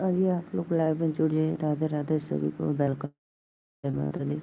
आइए आप लोग लाइव में जुड़िए। राधे राधे, सभी को वेलकम। जय माता दी।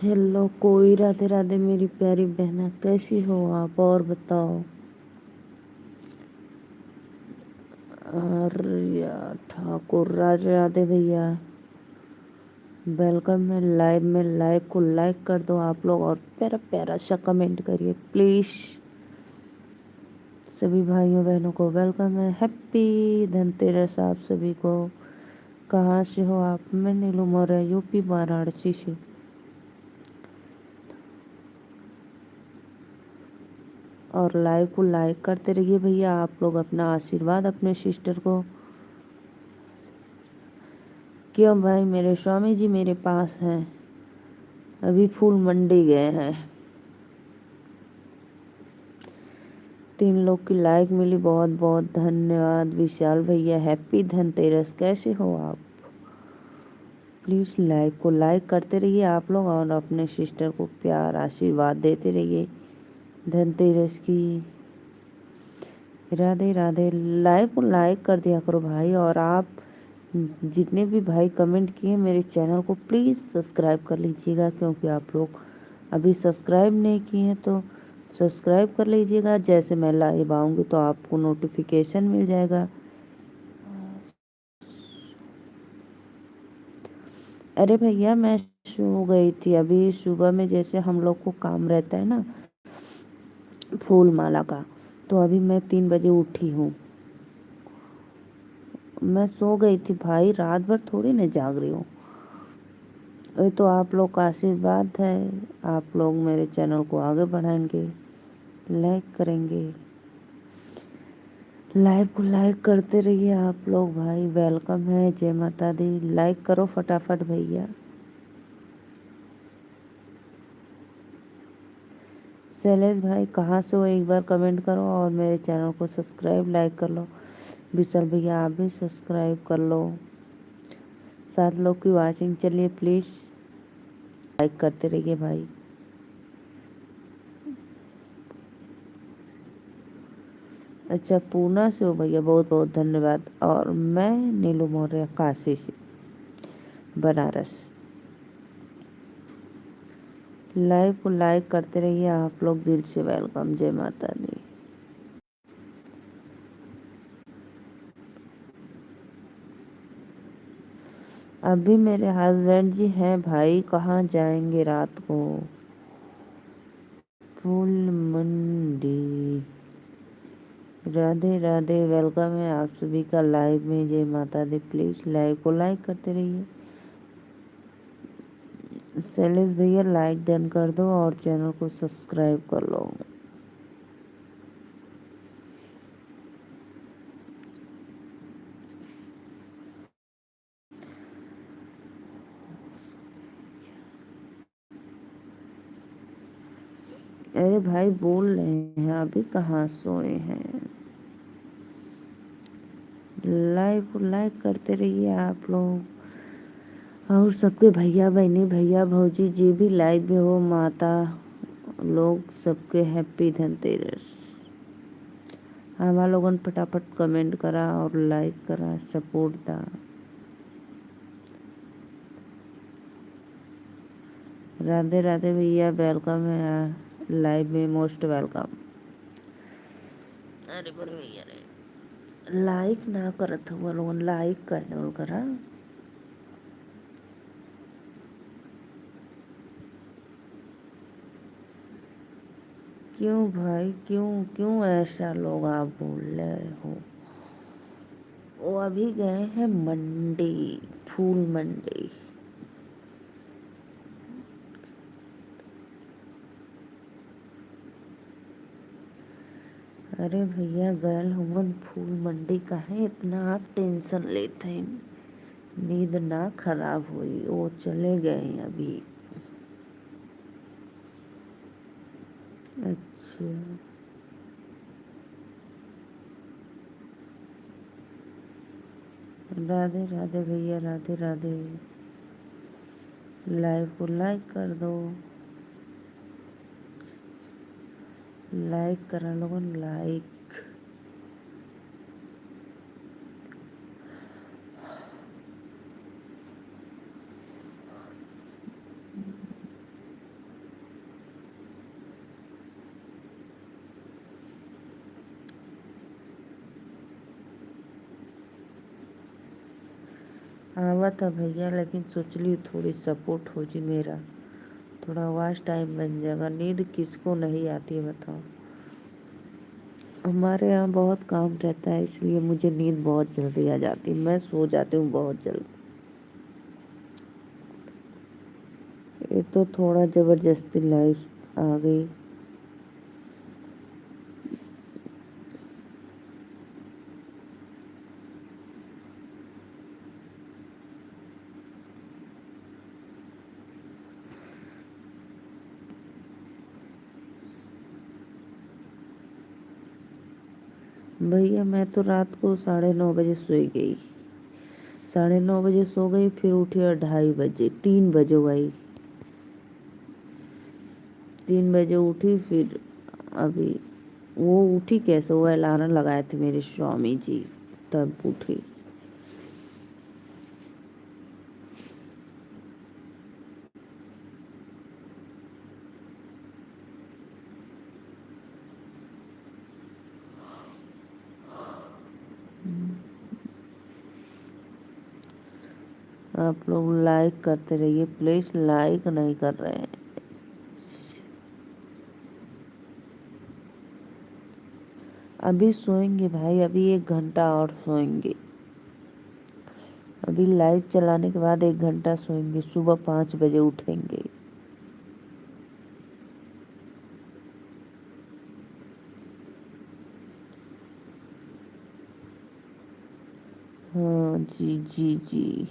हेलो कोई, राधे राधे मेरी प्यारी बहना, कैसी हो आप? और बताओ, आर्या ठाकुर, राधे राधे भैया, वेलकम है लाइव में। लाइव को लाइक कर दो आप लोग और प्यारा प्यारा सा कमेंट करिए प्लीज। सभी भाइयों बहनों को वेलकम है। हैप्पी धनतेरस आप सभी को। कहाँ से हो आप? मैं नीलू मौर्य, यूपी वाराणसी से। और लाइव को लाइक करते रहिए भैया आप लोग। अपना आशीर्वाद अपने सिस्टर को। क्यों भाई, मेरे स्वामी जी मेरे पास हैं, अभी फूल मंडी गए हैं। 3 लोग की लाइक मिली, बहुत बहुत धन्यवाद। विशाल भैया हैप्पी धनतेरस, कैसे हो आप? प्लीज़ लाइक को लाइक करते रहिए आप लोग और अपने सिस्टर को प्यार आशीर्वाद देते रहिए धनतेरस की। राधे राधे। लाइव को लाइक कर दिया करो भाई। और आप जितने भी भाई कमेंट किए मेरे चैनल को प्लीज़ सब्सक्राइब कर लीजिएगा, क्योंकि आप लोग अभी सब्सक्राइब नहीं किए हैं तो सब्सक्राइब कर लीजिएगा। जैसे मैं लाइव आऊँगी तो आपको नोटिफिकेशन मिल जाएगा। अरे भैया मैं सो गई थी अभी। सुबह में जैसे हम लोग को काम रहता है ना फूल माला का, तो अभी मैं 3 बजे उठी हूँ। मैं सो गई थी भाई, रात भर थोड़ी ना जाग रही हूँ। ये तो आप लोग का आशीर्वाद है। आप लोग मेरे चैनल को आगे बढ़ाएंगे, लाइक करेंगे। लाइव को लाइक करते रहिए आप लोग भाई। वेलकम है, जय माता दी। लाइक करो फटाफट भैया। शैलेश भाई कहाँ से हो, एक बार कमेंट करो और मेरे चैनल को सब्सक्राइब लाइक कर लो। विशाल भैया आप भी सब्सक्राइब कर लो। 7 लोग की वाचिंग चलिए, प्लीज़ लाइक करते रहिए भाई। अच्छा पूना से हो भैया, बहुत बहुत धन्यवाद। और मैं नीलू मौर्य, काशी से, बनारस। लाइव को लाइक करते रहिए आप लोग, दिल से वेलकम। जय माता दी। अभी मेरे हस्बैंड जी हैं भाई, कहाँ जाएंगे रात को? फूल मंडी। राधे राधे, वेलकम है आप सभी का लाइव में। जय माता दी। प्लीज़ लाइव को लाइक करते रहिए। शैलेश भैया लाइक डन कर दो और चैनल को सब्सक्राइब कर लो। अरे भाई बोल रहे हैं, अभी कहाँ सोए हैं? लाइव को लाइक करते रहिए आप लोग। और सबके भैया बहनी, भैया भौजी जी भी लाइव में हो, माता लोग सबके हैप्पी धनतेरस। हमारा लोगन फटाफट कमेंट करा और लाइक करा, सपोर्ट दा। राधे राधे भैया, वेलकम है लाइव में, मोस्ट वेलकम। अरे बोले भैया रे लाइक ना करत हुआ लोगन, लाइक कर दो करा। क्यों भाई, क्यों क्यों ऐसा लोग आप बोल रहे हो? वो अभी गए हैं मंडी, फूल मंडी। अरे भैया गए हुवन फूल मंडी, काहे इतना आप टेंशन लेते हैं? नींद ना खराब हुई, वो चले गए अभी। अच्छा राधे राधे भैया, राधे राधे। लाइव को लाइक कर दो। लाइक करा लोगन, लाइक। आवा था भैया, लेकिन सोच ली थोड़ी सपोर्ट हो जी मेरा, थोड़ा वाच टाइम बन जाएगा। नींद किसको नहीं आती है बताओ। हमारे यहाँ बहुत काम रहता है, इसलिए मुझे नींद बहुत जल्दी आ जाती है, मैं सो जाती हूँ बहुत जल्दी। ये तो थोड़ा ज़बरदस्ती लाइफ आ गई। भैया मैं तो रात को 9:30 बजे सोई गई, 9:30 बजे सो गई, फिर उठी और 2:30 बजे, 3 बजे गई, 3 बजे उठी। फिर अभी वो उठी कैसे, वो अलार्म लगाए थे मेरे स्वामी जी, तब उठी। आप लोग लाइक करते रहिए प्लीज़, लाइक नहीं कर रहे हैं। अभी सोएंगे भाई, अभी 1 घंटा और सोएंगे। अभी लाइव चलाने के बाद 1 घंटा सोएंगे, सुबह 5 बजे उठेंगे। हाँ जी जी जी।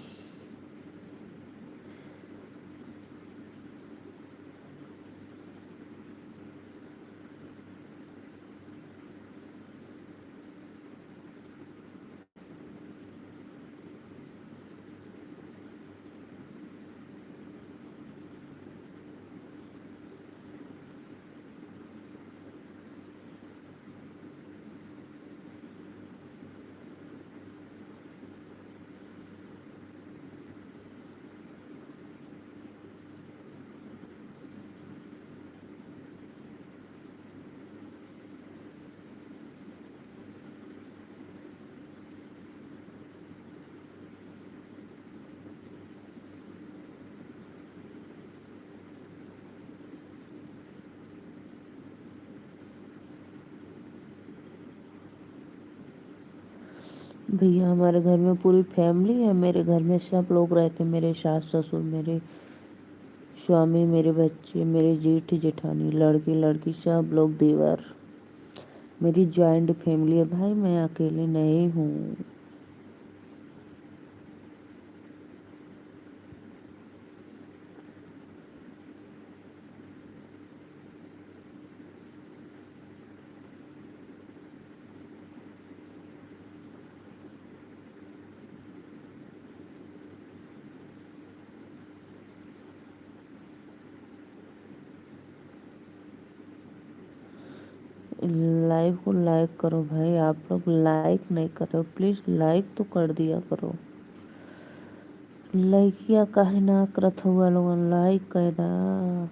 भैया हमारे घर में पूरी फैमिली है, मेरे घर में सब लोग रहते हैं, मेरे सास ससुर, मेरे स्वामी, मेरे बच्चे, मेरे जेठ जेठानी, लड़के लड़की, सब लोग, देवर। मेरी जॉइंट फैमिली है भाई, मैं अकेले नहीं हूँ। लाइव को लाइक करो भाई, आप लोग लाइक नहीं कर रहे हो, प्लीज़ लाइक तो कर दिया करो। लइकिया काहे ना करत हुआ लोगन, लाइक कर दा।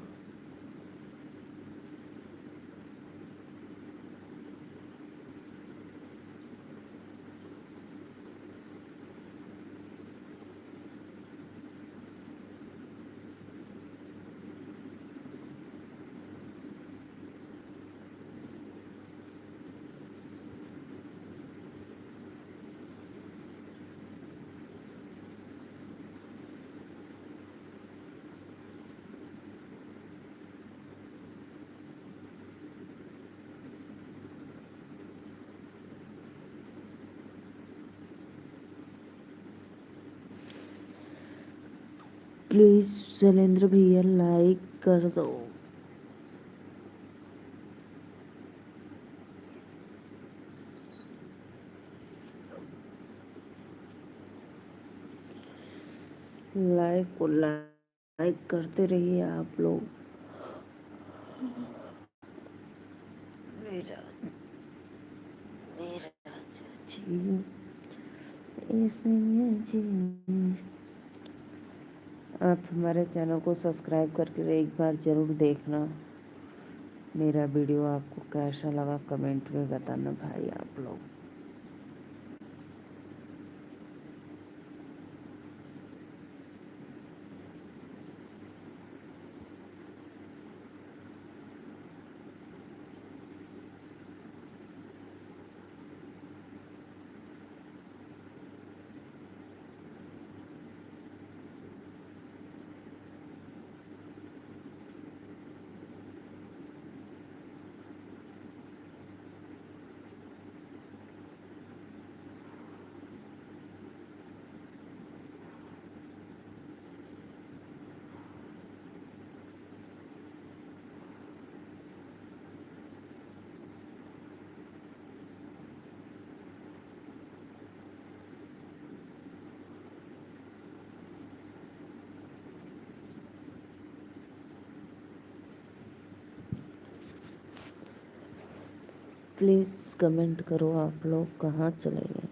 प्लीज़ शैलेंद्र भैया लाइक कर दो। लाइव को लाइक करते रहिए आप लोग। मेरा मेरा चाची ऐसे जी। आप हमारे चैनल को सब्सक्राइब करके एक बार ज़रूर देखना। मेरा वीडियो आपको कैसा लगा कमेंट में बताना भाई आप लोग। प्लीज़ कमेंट करो आप लोग कहाँ चले गए।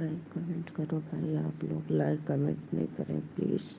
लाइक कमेंट करो भाई, आप लोग लाइक कमेंट नहीं करें प्लीज़।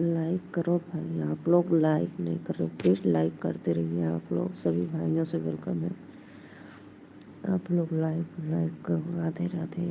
लाइक करो भाई, आप लोग लाइक नहीं कर रहे, प्लीज़ लाइक करते रहिए। आप लोग सभी भाइयों से वेलकम है, आप लोग लाइक लाइक करो। राधे राधे।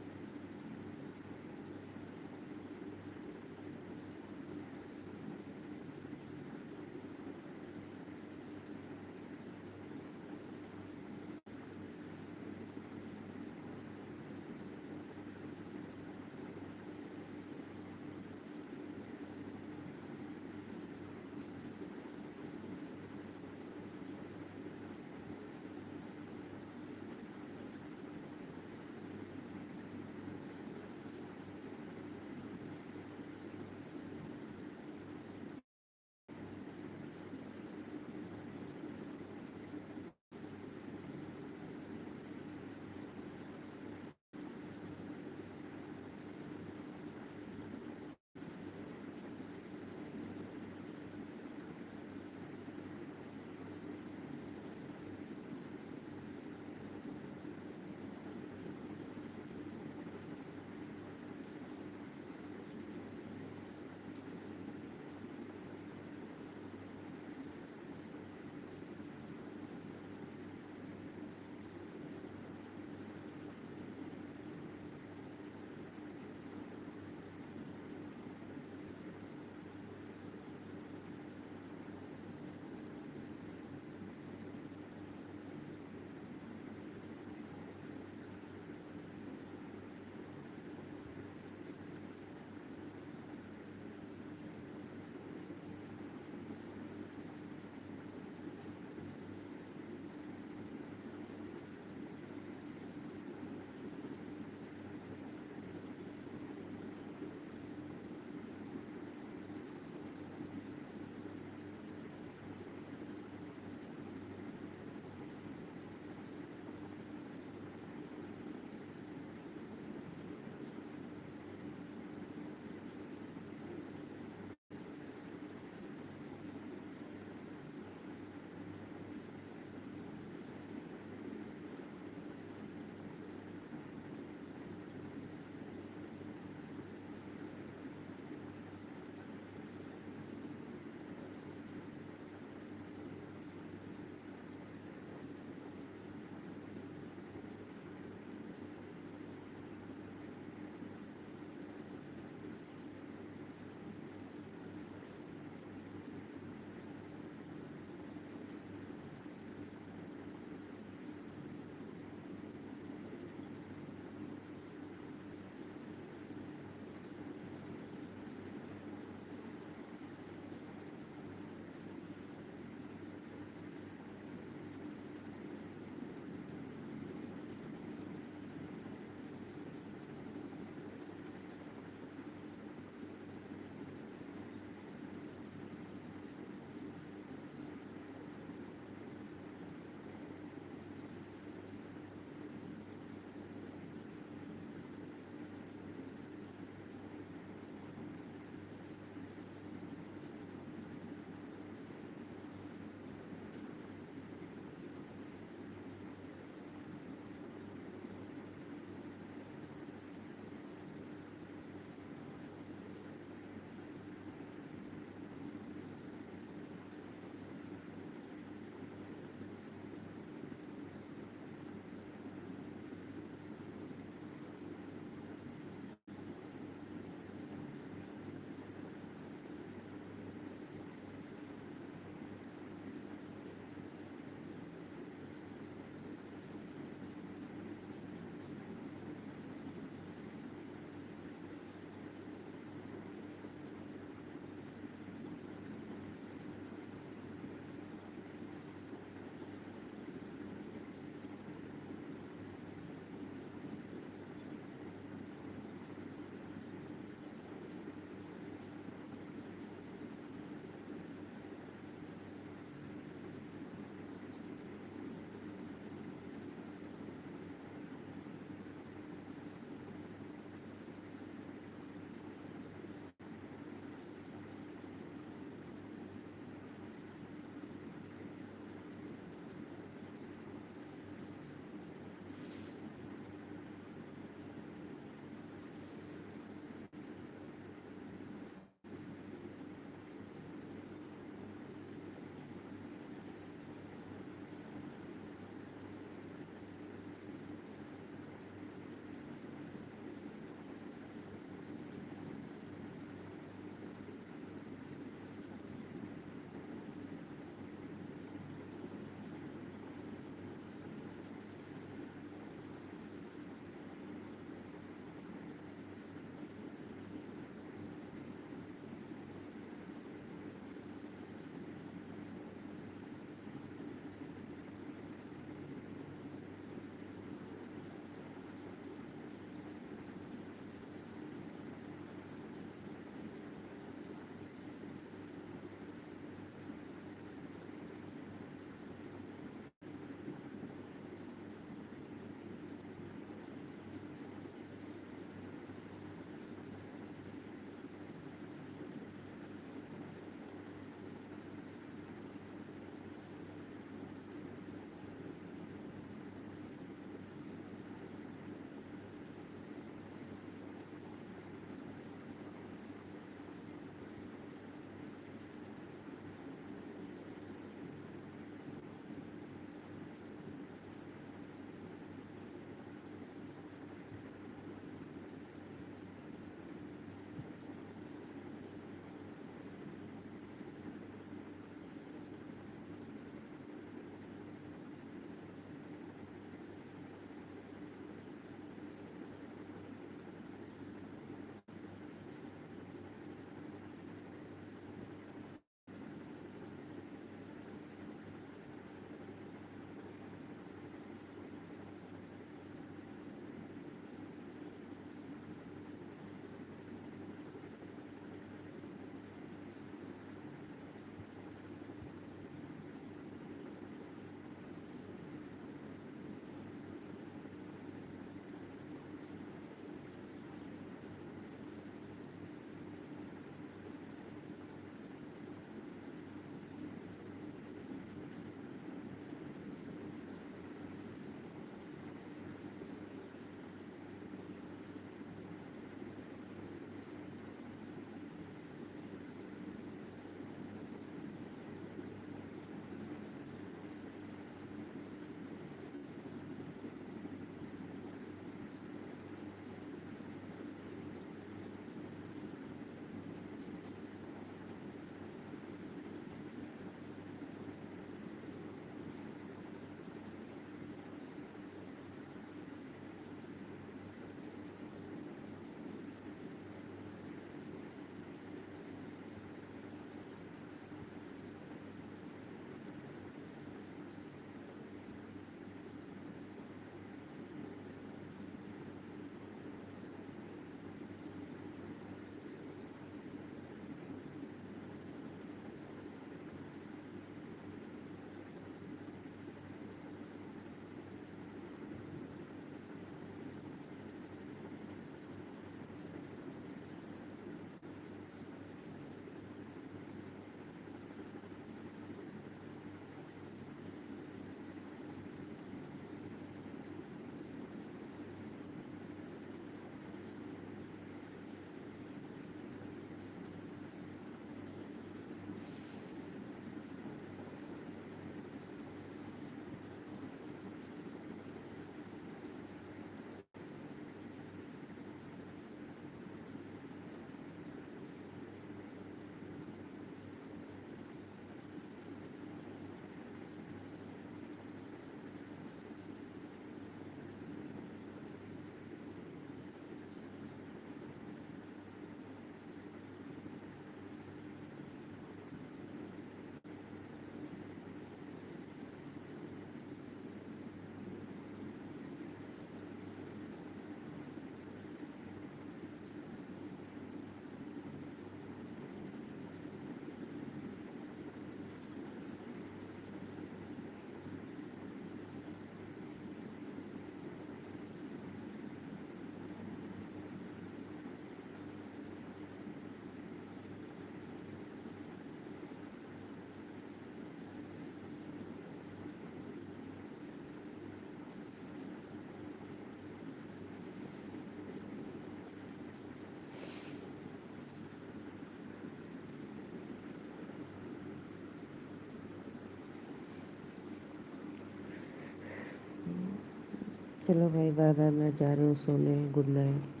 चलो भाई, बाय बाय, मैं जा रही हूँ सोने, गुड नाइट।